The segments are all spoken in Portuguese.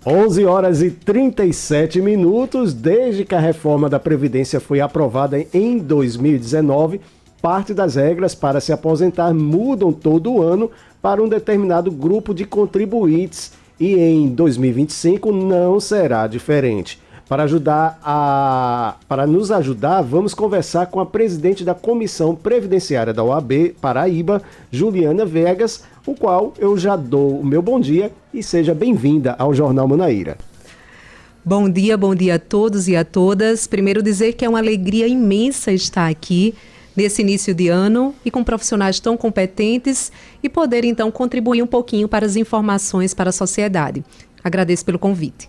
11 horas e 37 minutos, desde que a reforma da Previdência foi aprovada em 2019, parte das regras para se aposentar mudam todo ano para um determinado grupo de contribuintes e em 2025 não será diferente. Para nos ajudar, vamos conversar com a presidente da Comissão Previdenciária da OAB Paraíba, Juliana Vegas, o qual eu já dou o meu bom dia e seja bem-vinda ao Jornal Manaíra. Bom dia a todos e a todas. Primeiro dizer que é uma alegria imensa estar aqui nesse início de ano e com profissionais tão competentes e poder então contribuir um pouquinho para as informações para a sociedade. Agradeço pelo convite.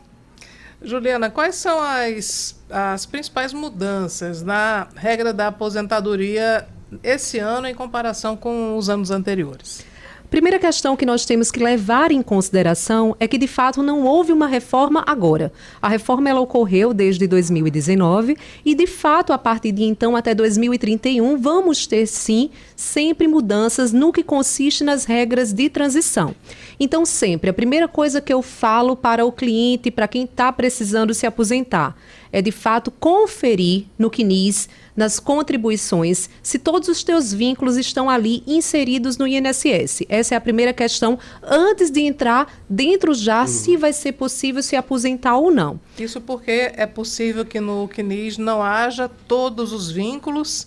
Juliana, quais são as principais mudanças na regra da aposentadoria esse ano em comparação com os anos anteriores? Primeira questão que nós temos que levar em consideração é que, de fato, não houve uma reforma agora. A reforma ela ocorreu desde 2019 e, de fato, a partir de então até 2031, vamos ter, sim, sempre mudanças no que consiste nas regras de transição. Então, sempre, a primeira coisa que eu falo para o cliente, para quem está precisando se aposentar, é, de fato, conferir no CNIS, nas contribuições, se todos os teus vínculos estão ali inseridos no INSS. Essa é a primeira questão, antes de entrar dentro já, se vai ser possível se aposentar ou não. Isso porque é possível que no CNIS não haja todos os vínculos.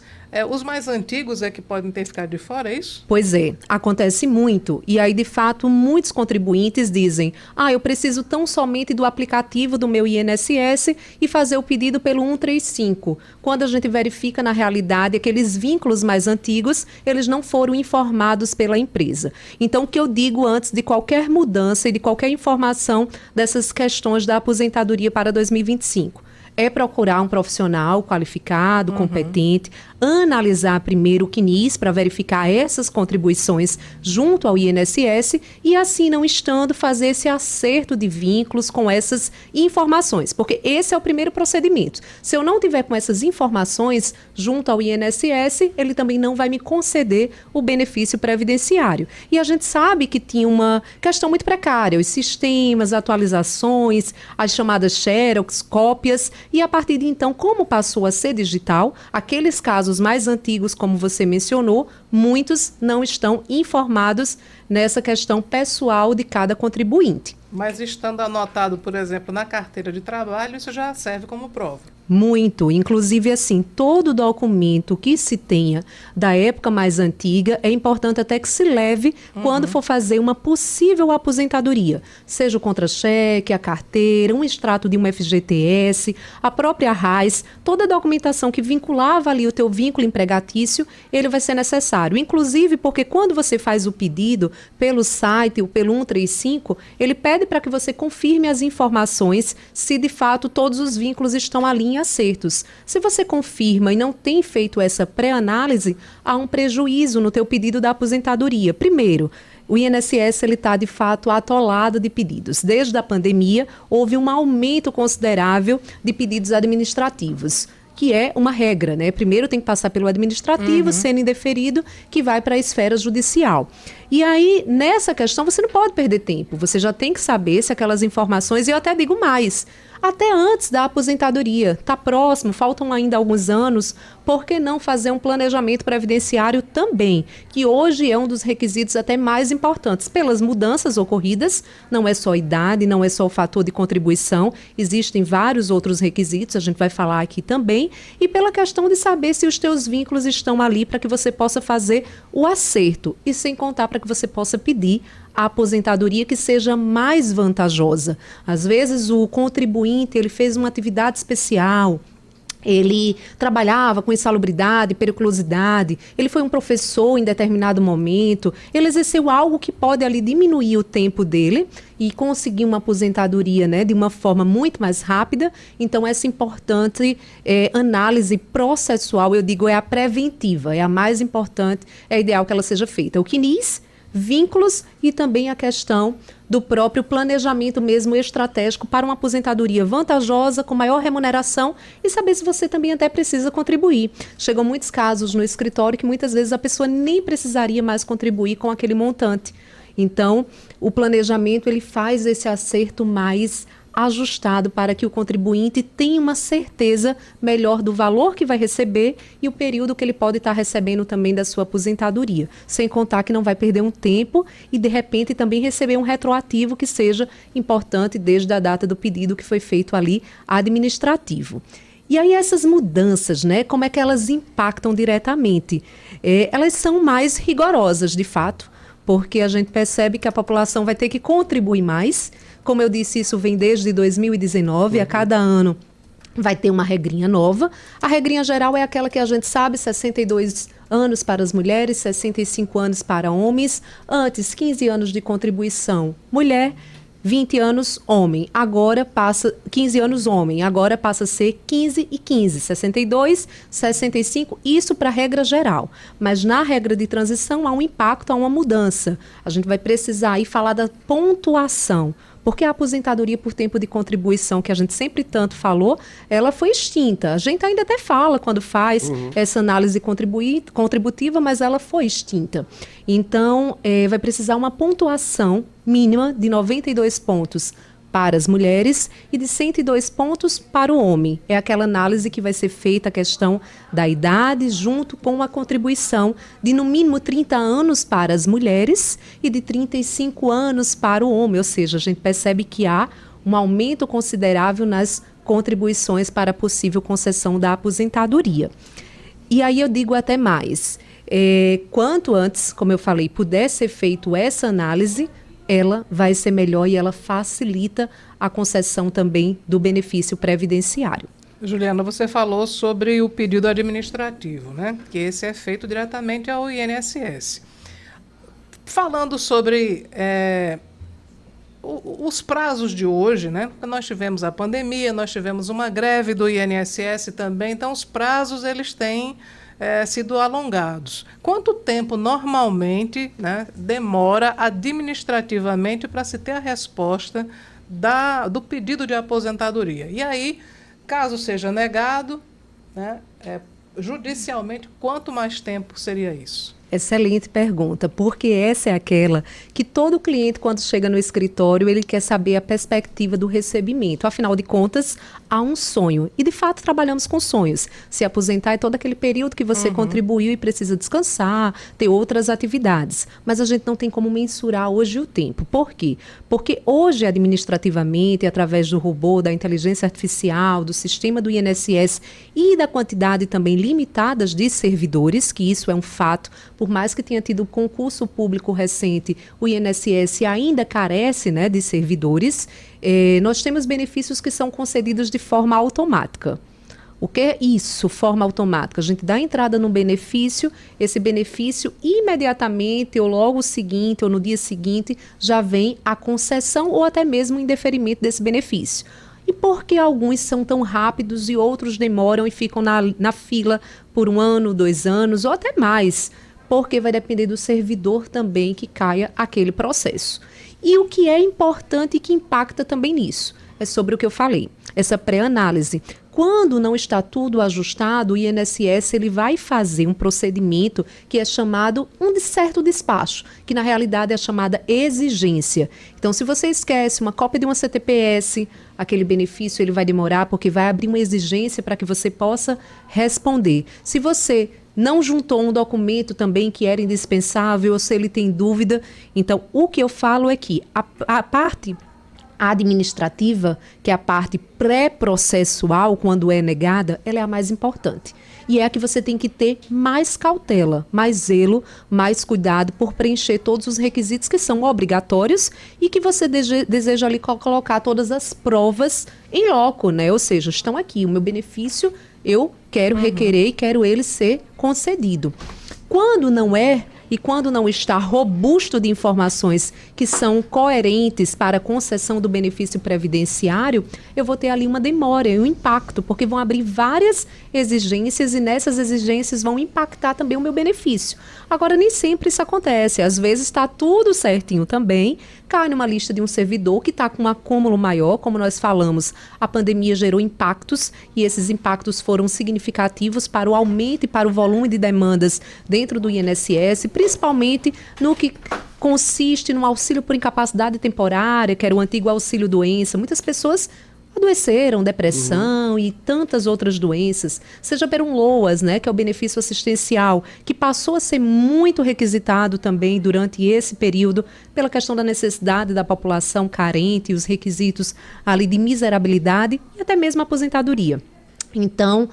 Os mais antigos é que podem ter ficado de fora, é isso? Pois é, acontece muito. E aí, de fato, muitos contribuintes dizem: eu preciso tão somente do aplicativo do meu INSS e fazer o pedido pelo 135. Quando a gente verifica, na realidade, aqueles vínculos mais antigos, eles não foram informados pela empresa. Então, o que eu digo antes de qualquer mudança e de qualquer informação dessas questões da aposentadoria para 2025? É procurar um profissional qualificado, competente, analisar primeiro o CNIS para verificar essas contribuições junto ao INSS e, assim não estando, fazer esse acerto de vínculos com essas informações, porque esse é o primeiro procedimento. Se eu não tiver com essas informações junto ao INSS, ele também não vai me conceder o benefício previdenciário. E a gente sabe que tinha uma questão muito precária, os sistemas, atualizações, as chamadas xerox, cópias. E a partir de então, como passou a ser digital, aqueles casos mais antigos, como você mencionou, muitos não estão informados nessa questão pessoal de cada contribuinte. Mas estando anotado, por exemplo, na carteira de trabalho, isso já serve como prova. Muito, inclusive assim, todo documento que se tenha da época mais antiga é importante até que se leve quando for fazer uma possível aposentadoria, seja o contra-cheque, a carteira, um extrato de um FGTS, a própria RAIS, toda a documentação que vinculava ali o teu vínculo empregatício, ele vai ser necessário, inclusive porque quando você faz o pedido pelo site ou pelo 135, ele pede para que você confirme as informações se de fato todos os vínculos estão ali em acertos. Se você confirma e não tem feito essa pré-análise, há um prejuízo no teu pedido da aposentadoria. Primeiro, o INSS está, de fato, atolado de pedidos. Desde a pandemia, houve um aumento considerável de pedidos administrativos, que é uma regra, né? Primeiro tem que passar pelo administrativo, sendo indeferido, que vai para a esfera judicial. E aí, nessa questão, você não pode perder tempo. Você já tem que saber se aquelas informações, e eu até digo mais, até antes da aposentadoria, está próximo, faltam ainda alguns anos, por que não fazer um planejamento previdenciário também, que hoje é um dos requisitos até mais importantes, pelas mudanças ocorridas, não é só a idade, não é só o fator de contribuição, existem vários outros requisitos, a gente vai falar aqui também, e pela questão de saber se os teus vínculos estão ali para que você possa fazer o acerto, e sem contar para que você possa pedir a aposentadoria que seja mais vantajosa. Às vezes o contribuinte ele fez uma atividade especial, ele trabalhava com insalubridade, periculosidade, ele foi um professor em determinado momento, ele exerceu algo que pode ali diminuir o tempo dele e conseguir uma aposentadoria, né, de uma forma muito mais rápida. Então essa importante análise processual, eu digo, é a preventiva, é a mais importante, é ideal que ela seja feita. O CNIS, vínculos e também a questão do próprio planejamento mesmo estratégico para uma aposentadoria vantajosa, com maior remuneração e saber se você também até precisa contribuir. Chegam muitos casos no escritório que muitas vezes a pessoa nem precisaria mais contribuir com aquele montante. Então, o planejamento ele faz esse acerto mais ajustado para que o contribuinte tenha uma certeza melhor do valor que vai receber e o período que ele pode estar recebendo também da sua aposentadoria. Sem contar que não vai perder um tempo e, de repente, também receber um retroativo que seja importante desde a data do pedido que foi feito ali administrativo. E aí essas mudanças, né, como é que elas impactam diretamente? Elas são mais rigorosas, de fato, porque a gente percebe que a população vai ter que contribuir mais. Como eu disse, isso vem desde 2019, a cada ano vai ter uma regrinha nova. A regrinha geral é aquela que a gente sabe, 62 anos para as mulheres, 65 anos para homens. Antes, 15 anos de contribuição mulher, 20 anos homem. Agora passa 15 anos homem, agora passa a ser 15 e 15, 62, 65, isso para a regra geral. Mas na regra de transição há um impacto, há uma mudança. A gente vai precisar aí falar da pontuação. Porque a aposentadoria por tempo de contribuição, que a gente sempre tanto falou, ela foi extinta. A gente ainda até fala quando faz essa análise contributiva, mas ela foi extinta. Então, vai precisar uma pontuação mínima de 92 pontos para as mulheres e de 102 pontos para o homem. É aquela análise que vai ser feita a questão da idade junto com a contribuição de no mínimo 30 anos para as mulheres e de 35 anos para o homem. Ou seja, a gente percebe que há um aumento considerável nas contribuições para a possível concessão da aposentadoria. E aí eu digo até mais. Quanto antes, como eu falei, puder ser feito essa análise, ela vai ser melhor e ela facilita a concessão também do benefício previdenciário. Juliana, você falou sobre o pedido administrativo, né? Que esse é feito diretamente ao INSS. Falando sobre os prazos de hoje, né? Nós tivemos a pandemia, nós tivemos uma greve do INSS também, então os prazos eles têm sido alongados. Quanto tempo normalmente, né, demora administrativamente para se ter a resposta do pedido de aposentadoria? E aí, caso seja negado, né, judicialmente, quanto mais tempo seria isso? Excelente pergunta, porque essa é aquela que todo cliente, quando chega no escritório, ele quer saber a perspectiva do recebimento. Afinal de contas, há um sonho. E, de fato, trabalhamos com sonhos. Se aposentar é todo aquele período que você contribuiu e precisa descansar, ter outras atividades. Mas a gente não tem como mensurar hoje o tempo. Por quê? Porque hoje, administrativamente, através do robô, da inteligência artificial, do sistema do INSS e da quantidade também limitadas de servidores, que isso é um fato. Por mais que tenha tido concurso público recente, o INSS ainda carece, né, de servidores. Nós temos benefícios que são concedidos de forma automática. O que é isso, forma automática? A gente dá entrada no benefício, esse benefício imediatamente, ou logo seguinte, ou no dia seguinte, já vem a concessão ou até mesmo o indeferimento desse benefício. E por que alguns são tão rápidos e outros demoram e ficam na fila por 1 ano, 2 anos ou até mais? Porque vai depender do servidor também que caia aquele processo. E o que é importante e que impacta também nisso é sobre o que eu falei, essa pré-análise. Quando não está tudo ajustado, o INSS ele vai fazer um procedimento que é chamado um certo despacho, que na realidade é a chamada exigência. Então, se você esquece uma cópia de uma CTPS, aquele benefício ele vai demorar porque vai abrir uma exigência para que você possa responder. Se você não juntou um documento também que era indispensável, ou se ele tem dúvida, então o que eu falo é que a parte administrativa, que é a parte pré-processual, quando é negada, ela é a mais importante. E é a que você tem que ter mais cautela, mais zelo, mais cuidado por preencher todos os requisitos que são obrigatórios e que você deseja ali colocar todas as provas em loco, né? Ou seja, estão aqui, o meu benefício eu quero requerer e quero ele ser concedido. Quando não é, e quando não está robusto de informações que são coerentes para a concessão do benefício previdenciário, eu vou ter ali uma demora, um impacto, porque vão abrir várias exigências e nessas exigências vão impactar também o meu benefício. Agora, nem sempre isso acontece. Às vezes está tudo certinho também, cai numa lista de um servidor que está com um acúmulo maior, como nós falamos, a pandemia gerou impactos e esses impactos foram significativos para o aumento e para o volume de demandas dentro do INSS, principalmente no que consiste no auxílio por incapacidade temporária, que era o antigo auxílio-doença. Muitas pessoas adoeceram, depressão e tantas outras doenças, seja pelo LOAS, né, que é o benefício assistencial, que passou a ser muito requisitado também durante esse período pela questão da necessidade da população carente e os requisitos ali de miserabilidade e até mesmo aposentadoria. Então,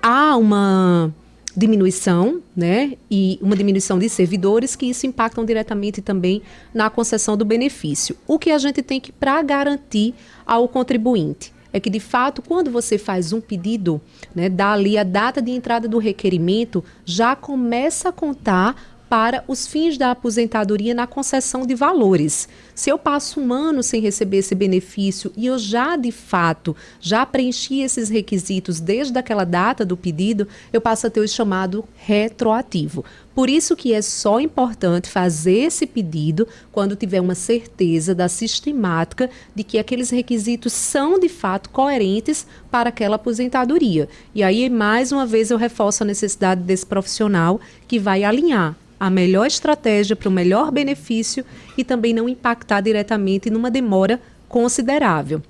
há uma diminuição, né, e uma diminuição de servidores que isso impactam diretamente também na concessão do benefício. O que a gente tem que, para garantir ao contribuinte, é que, de fato, quando você faz um pedido, né, dá ali a data de entrada do requerimento, já começa a contar para os fins da aposentadoria na concessão de valores. Se eu passo um ano sem receber esse benefício e eu já, de fato, já preenchi esses requisitos desde aquela data do pedido, eu passo a ter o chamado retroativo. Por isso que é só importante fazer esse pedido quando tiver uma certeza da sistemática de que aqueles requisitos são, de fato, coerentes para aquela aposentadoria. E aí, mais uma vez, eu reforço a necessidade desse profissional que vai alinhar a melhor estratégia para o melhor benefício e também não impactar diretamente numa demora considerável.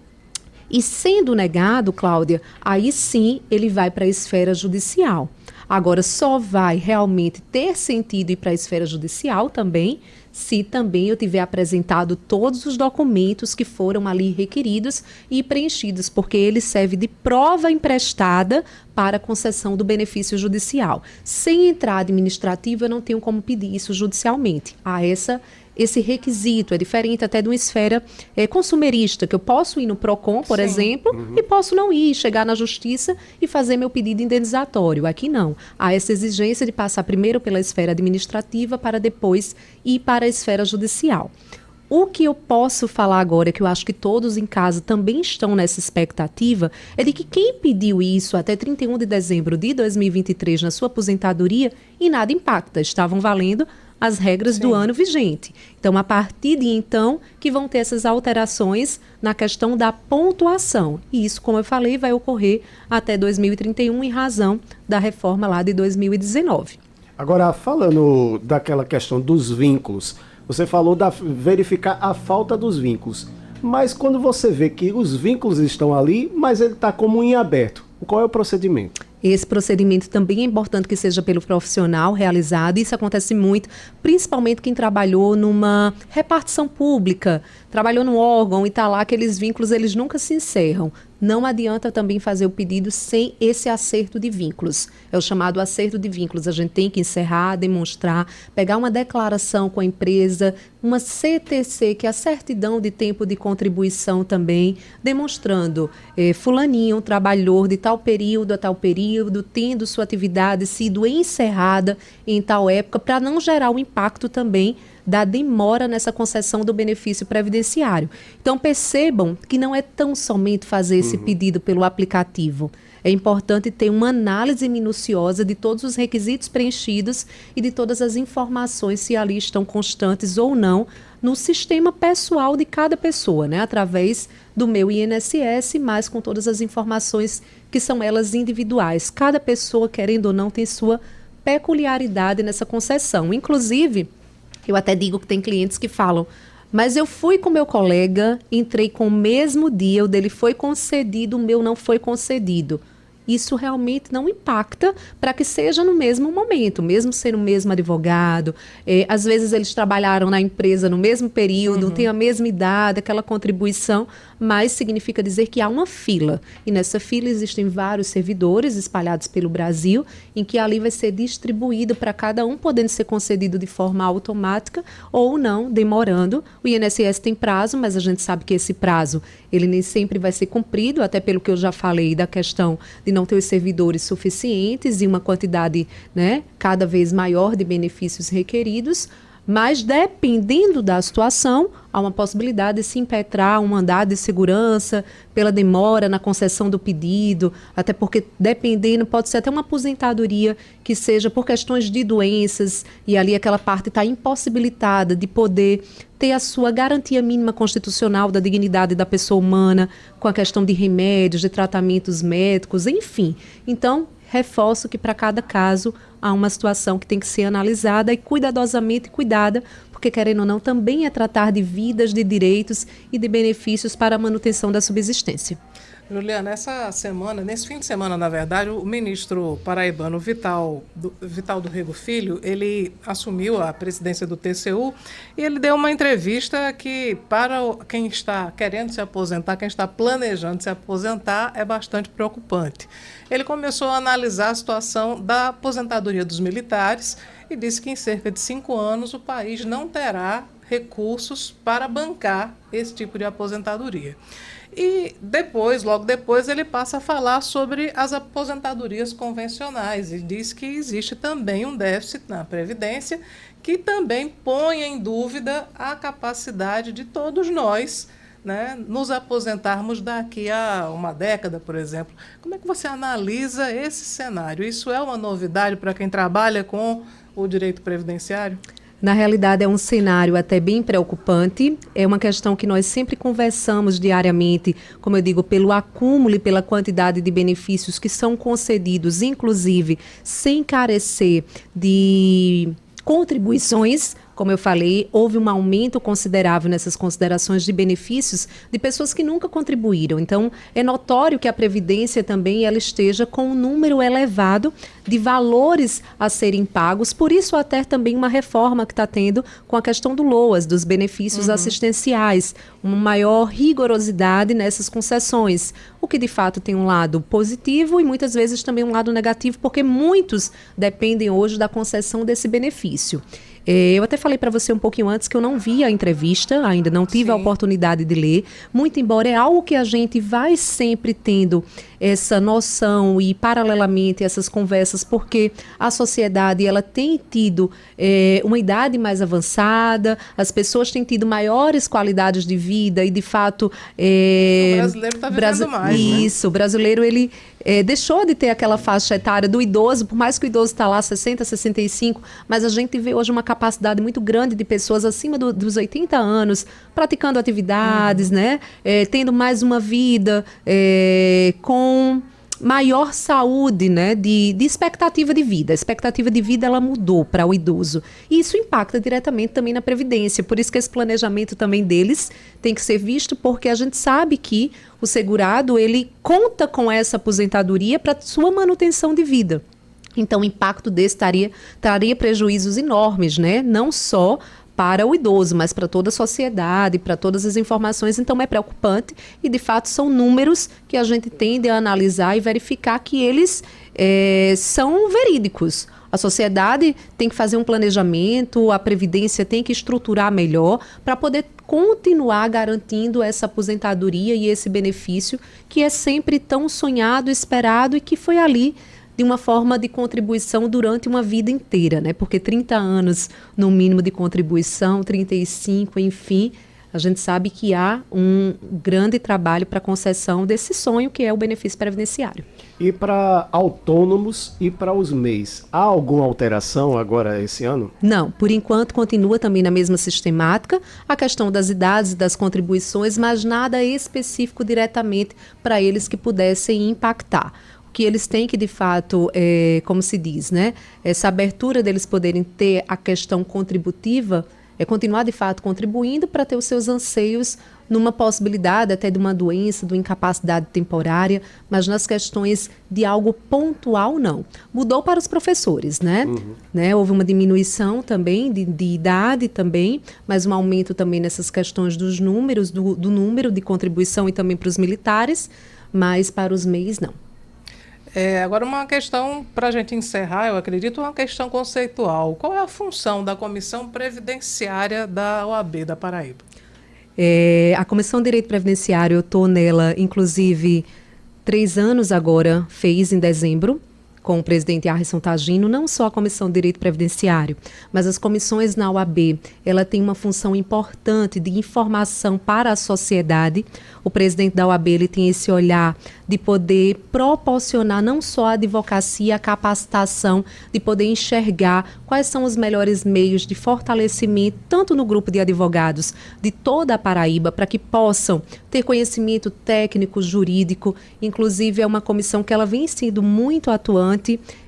E sendo negado, Cláudia, aí sim ele vai para a esfera judicial. Agora, só vai realmente ter sentido ir para a esfera judicial também, se também eu tiver apresentado todos os documentos que foram ali requeridos e preenchidos, porque ele serve de prova emprestada para a concessão do benefício judicial. Sem entrada administrativa, eu não tenho como pedir isso judicialmente. Há esse requisito, é diferente até de uma esfera consumerista, que eu posso ir no PROCON, por exemplo, e posso não ir, chegar na justiça e fazer meu pedido indenizatório. Aqui não. Há essa exigência de passar primeiro pela esfera administrativa para depois ir para a esfera judicial. O que eu posso falar agora, que eu acho que todos em casa também estão nessa expectativa, é de que quem pediu isso até 31 de dezembro de 2023 na sua aposentadoria, e nada impacta, estavam valendo as regras do ano vigente. Então, a partir de então, que vão ter essas alterações na questão da pontuação. E isso, como eu falei, vai ocorrer até 2031, em razão da reforma lá de 2019. Agora, falando daquela questão dos vínculos, você falou da verificar a falta dos vínculos. Mas quando você vê que os vínculos estão ali, mas ele está como em aberto, qual é o procedimento? Esse procedimento também é importante que seja pelo profissional realizado. Isso acontece muito, principalmente quem trabalhou numa repartição pública, trabalhou num órgão e está lá, aqueles vínculos, eles nunca se encerram. Não adianta também fazer o pedido sem esse acerto de vínculos. É o chamado acerto de vínculos. A gente tem que encerrar, demonstrar, pegar uma declaração com a empresa, uma CTC, que é a certidão de tempo de contribuição também, demonstrando fulaninho trabalhou de tal período a tal período, tendo sua atividade sido encerrada em tal época, para não gerar o impacto também da demora nessa concessão do benefício previdenciário. Então, percebam que não é tão somente fazer esse pedido pelo aplicativo. É importante ter uma análise minuciosa de todos os requisitos preenchidos e de todas as informações, se ali estão constantes ou não, no sistema pessoal de cada pessoa, né? Através do meu INSS, mas com todas as informações que são elas individuais. Cada pessoa, querendo ou não, tem sua peculiaridade nessa concessão. Inclusive, eu até digo que tem clientes que falam, mas eu fui com meu colega, entrei com o mesmo dia, o dele foi concedido, o meu não foi concedido. Isso realmente não impacta para que seja no mesmo momento, mesmo sendo o mesmo advogado. Às vezes eles trabalharam na empresa no mesmo período, têm a mesma idade, aquela contribuição, mas significa dizer que há uma fila. E nessa fila existem vários servidores espalhados pelo Brasil, em que ali vai ser distribuído para cada um, podendo ser concedido de forma automática ou não, demorando. O INSS tem prazo, mas a gente sabe que esse prazo ele nem sempre vai ser cumprido, até pelo que eu já falei da questão de não ter os servidores suficientes e uma quantidade, né, cada vez maior de benefícios requeridos, Mas, dependendo da situação, há uma possibilidade de se impetrar um mandado de segurança pela demora na concessão do pedido, até porque, dependendo, pode ser até uma aposentadoria que seja por questões de doenças, e ali aquela parte está impossibilitada de poder ter a sua garantia mínima constitucional da dignidade da pessoa humana, com a questão de remédios, de tratamentos médicos, enfim. Então, reforço que para cada caso há uma situação que tem que ser analisada e cuidadosamente cuidada, porque, querendo ou não, também é tratar de vidas, de direitos e de benefícios para a manutenção da subsistência. Juliana, essa semana, nesse fim de semana, na verdade, o ministro paraibano Vital do Rego Filho, ele assumiu a presidência do TCU e ele deu uma entrevista que, para quem está querendo se aposentar, quem está planejando se aposentar, é bastante preocupante. Ele começou a analisar a situação da aposentadoria dos militares e disse que em cerca de 5 anos o país não terá recursos para bancar esse tipo de aposentadoria. E depois, logo depois, ele passa a falar sobre as aposentadorias convencionais e diz que existe também um déficit na Previdência que também põe em dúvida a capacidade de todos nós, né, nos aposentarmos daqui a uma década, por exemplo. Como é que você analisa esse cenário? Isso é uma novidade para quem trabalha com o direito previdenciário? Na realidade, é um cenário até bem preocupante. É uma questão que nós sempre conversamos diariamente, como eu digo, pelo acúmulo e pela quantidade de benefícios que são concedidos, inclusive sem carecer de contribuições. Como eu falei, houve um aumento considerável nessas considerações de benefícios de pessoas que nunca contribuíram. Então, é notório que a Previdência também ela esteja com um número elevado de valores a serem pagos. Por isso, até também uma reforma que está tendo com a questão do LOAS, dos benefícios assistenciais, uma maior rigorosidade nessas concessões, o que de fato tem um lado positivo e muitas vezes também um lado negativo, porque muitos dependem hoje da concessão desse benefício. Eu até falei para você um pouquinho antes que eu não vi a entrevista, ainda não tive a oportunidade de ler, muito embora é algo que a gente vai sempre tendo essa noção e, paralelamente, essas conversas, porque a sociedade ela tem tido uma idade mais avançada, as pessoas têm tido maiores qualidades de vida e, de fato... o brasileiro está vivendo mais, Isso, o brasileiro, ele deixou de ter aquela faixa etária do idoso, por mais que o idoso está lá 60, 65, mas a gente vê hoje uma capacidade muito grande de pessoas acima dos 80 anos, praticando atividades, né? Tendo mais uma vida com maior saúde, né, de expectativa de vida. A expectativa de vida ela mudou para o idoso. E isso impacta diretamente também na Previdência. Por isso que esse planejamento também deles tem que ser visto, porque a gente sabe que o segurado ele conta com essa aposentadoria para sua manutenção de vida. Então, o impacto desse traria prejuízos enormes, né? Não só para o idoso, mas para toda a sociedade, para todas as informações. Então, é preocupante e, de fato, são números que a gente tende a analisar e verificar que eles são verídicos. A sociedade tem que fazer um planejamento, a Previdência tem que estruturar melhor para poder continuar garantindo essa aposentadoria e esse benefício que é sempre tão sonhado, esperado e que foi ali de uma forma de contribuição durante uma vida inteira, né? Porque 30 anos no mínimo de contribuição, 35, enfim, a gente sabe que há um grande trabalho para a concessão desse sonho que é o benefício previdenciário. E para autônomos e para os MEIs, há alguma alteração agora esse ano? Não, por enquanto continua também na mesma sistemática, a questão das idades e das contribuições, mas nada específico diretamente para eles que pudessem impactar. Que eles têm que, de fato, como se diz, né? Essa abertura deles poderem ter a questão contributiva, continuar, de fato, contribuindo para ter os seus anseios numa possibilidade até de uma doença, de uma incapacidade temporária, mas nas questões de algo pontual, não. Mudou para os professores, né? Houve uma diminuição também de idade também, mas um aumento também nessas questões dos números, do número de contribuição e também para os militares, mas para os MEIs, não. Agora, uma questão para a gente encerrar, eu acredito, uma questão conceitual. Qual é a função da Comissão Previdenciária da OAB da Paraíba? A Comissão de Direito Previdenciário, eu estou nela, inclusive, 3 anos agora, fez em dezembro, com o presidente Arrisson Tagino, não só a Comissão de Direito Previdenciário, mas as comissões na OAB, ela tem uma função importante de informação para a sociedade. O presidente da OAB, ele tem esse olhar de poder proporcionar não só a advocacia, a capacitação, de poder enxergar quais são os melhores meios de fortalecimento, tanto no grupo de advogados de toda a Paraíba, para que possam ter conhecimento técnico, jurídico. Inclusive, é uma comissão que ela vem sendo muito atuante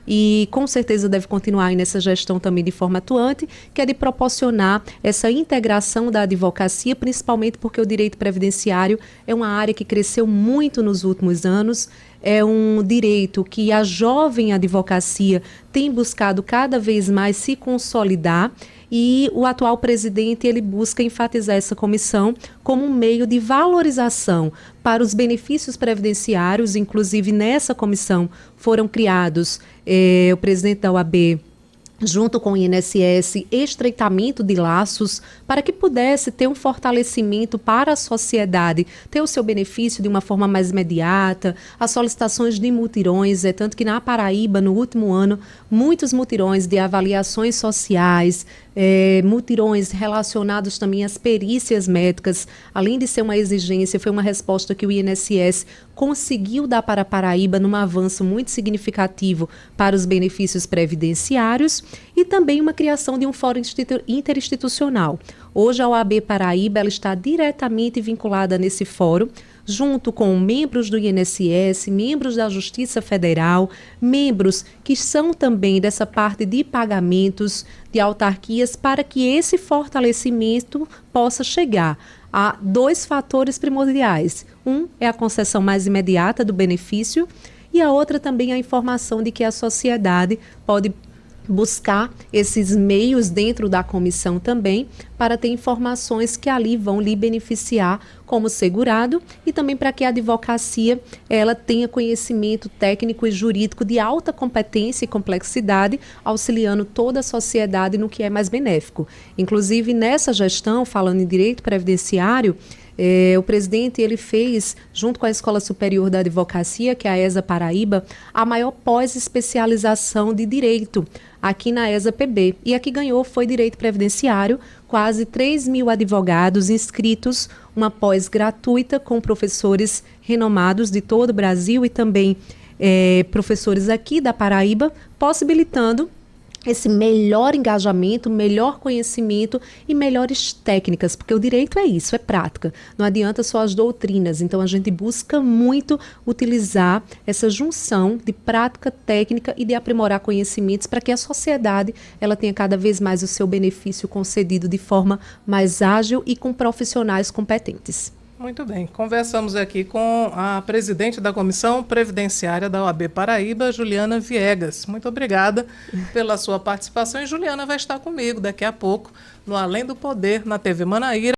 e com certeza deve continuar aí nessa gestão também de forma atuante, que é de proporcionar essa integração da advocacia, principalmente porque o direito previdenciário é uma área que cresceu muito nos últimos anos, é um direito que a jovem advocacia tem buscado cada vez mais se consolidar, e o atual presidente ele busca enfatizar essa comissão como um meio de valorização para os benefícios previdenciários. Inclusive, nessa comissão foram criados o presidente da OAB, junto com o INSS, estreitamento de laços para que pudesse ter um fortalecimento para a sociedade, ter o seu benefício de uma forma mais imediata, as solicitações de mutirões, tanto que na Paraíba, no último ano, muitos mutirões de avaliações sociais, mutirões relacionados também às perícias médicas, além de ser uma exigência, foi uma resposta que o INSS conseguiu dar para a Paraíba num avanço muito significativo para os benefícios previdenciários, e também uma criação de um fórum interinstitucional. Hoje a OAB Paraíba ela está diretamente vinculada nesse fórum, junto com membros do INSS, membros da Justiça Federal, membros que são também dessa parte de pagamentos de autarquias, para que esse fortalecimento possa chegar a dois fatores primordiais. Um é a concessão mais imediata do benefício e a outra também a informação de que a sociedade pode buscar esses meios dentro da comissão também para ter informações que ali vão lhe beneficiar como segurado, e também para que a advocacia ela tenha conhecimento técnico e jurídico de alta competência e complexidade, auxiliando toda a sociedade no que é mais benéfico. Inclusive, nessa gestão, falando em direito previdenciário, o presidente ele fez, junto com a Escola Superior da Advocacia, que é a ESA Paraíba, a maior pós-especialização de direito aqui na ESA PB. E a que ganhou foi Direito Previdenciário, quase 3.000 advogados inscritos, uma pós gratuita com professores renomados de todo o Brasil e também professores aqui da Paraíba, possibilitando esse melhor engajamento, melhor conhecimento e melhores técnicas, porque o direito é isso, é prática. Não adianta só as doutrinas. Então, a gente busca muito utilizar essa junção de prática técnica e de aprimorar conhecimentos para que a sociedade ela tenha cada vez mais o seu benefício concedido de forma mais ágil e com profissionais competentes. Muito bem. Conversamos aqui com a presidente da Comissão Previdenciária da OAB Paraíba, Juliana Viegas. Muito obrigada pela sua participação. E Juliana vai estar comigo daqui a pouco no Além do Poder, na TV Manaíra.